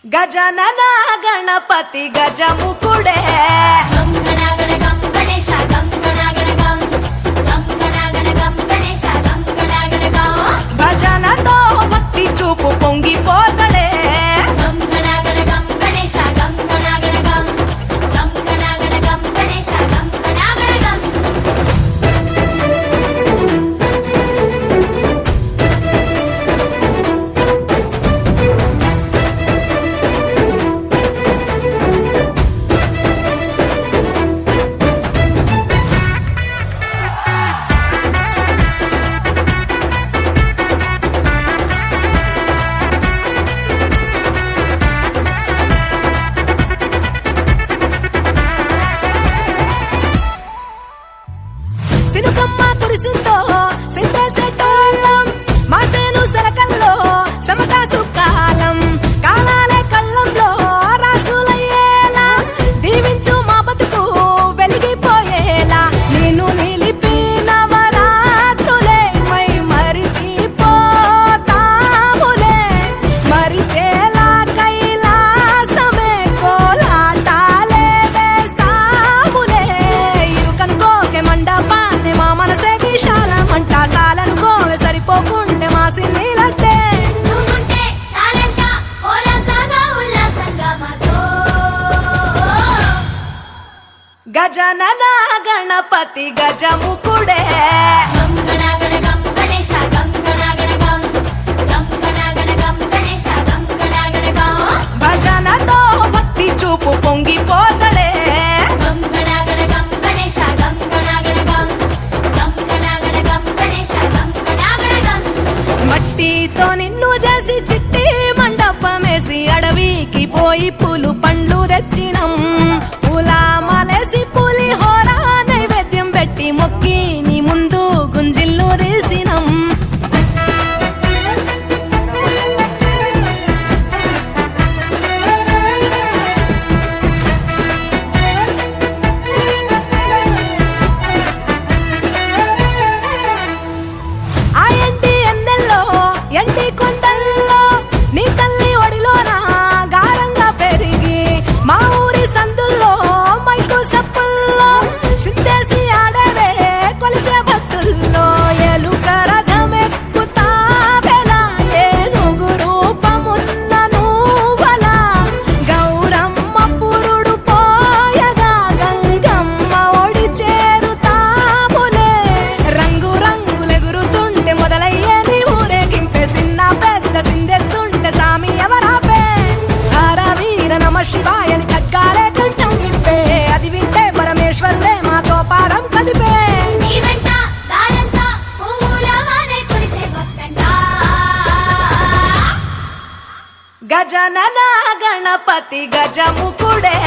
గజనన గణపతి గజముకుడే భజనతో భక్తి చూపు పొంగిపోతడే సినుకమ్మ కురిసిందో సిందేసేటోళ్ళం మాసేను సెలకల్లో సమతా సుకాలం కాలాలే కళ్ళంలో రాసులయ్యేలా దీవించు మా బతుకు వెలిగిపోయేలా నిన్ను నిలిపి నవరాత్రులే మై మరిచిపోతాములే మరిచేలా కైలాసమే కోలాటాలే వేస్తాములే ఇరుకనుకోకే మండప మా మనసే విశాలమంట సాలనుకోవే సరిపోకుంటే మా సిన్నీలతే గజనన గణపతి గజముకుడే భజనతో భక్తి చూపు పొంగిపోతడే మట్టితో నిన్ను చేసి చిట్టి మండపమేసి అడవికి పోయి పూలు పండ్లు తెచ్చినం పూలామలేసి పులిహోర నైవేద్యం పెట్టి మొక్కి నీ ముందు గుంజిల్లు తీసినం ఎండి కొండల్లో నీ తల్లి ఒడిలోన గారంగా పెరిగి మా ఊరి సందుల్లో మైకు సప్పుల్లో సిందేసి ఆడవే కొలిచే భక్తుల్లో ఎలుక రథమెక్కుతావెలా ఏనుగు రూపమున్న నువ్వలా గౌరమ్మ పురుడు పోయగా గంగమ్మ ఒడి చేరుతాములే రంగు రంగులెగురుతుంటే మొదలయ్యే సిందేస్తుంటే సామి ఎవరాపే హరవీర నమ శివాయని ఖడ్గాలే కంఠం విప్పే అది వింటే పరమేశ్వరుడే మాతో పాదం కదిపే గజనన గణపతి గజముకుడే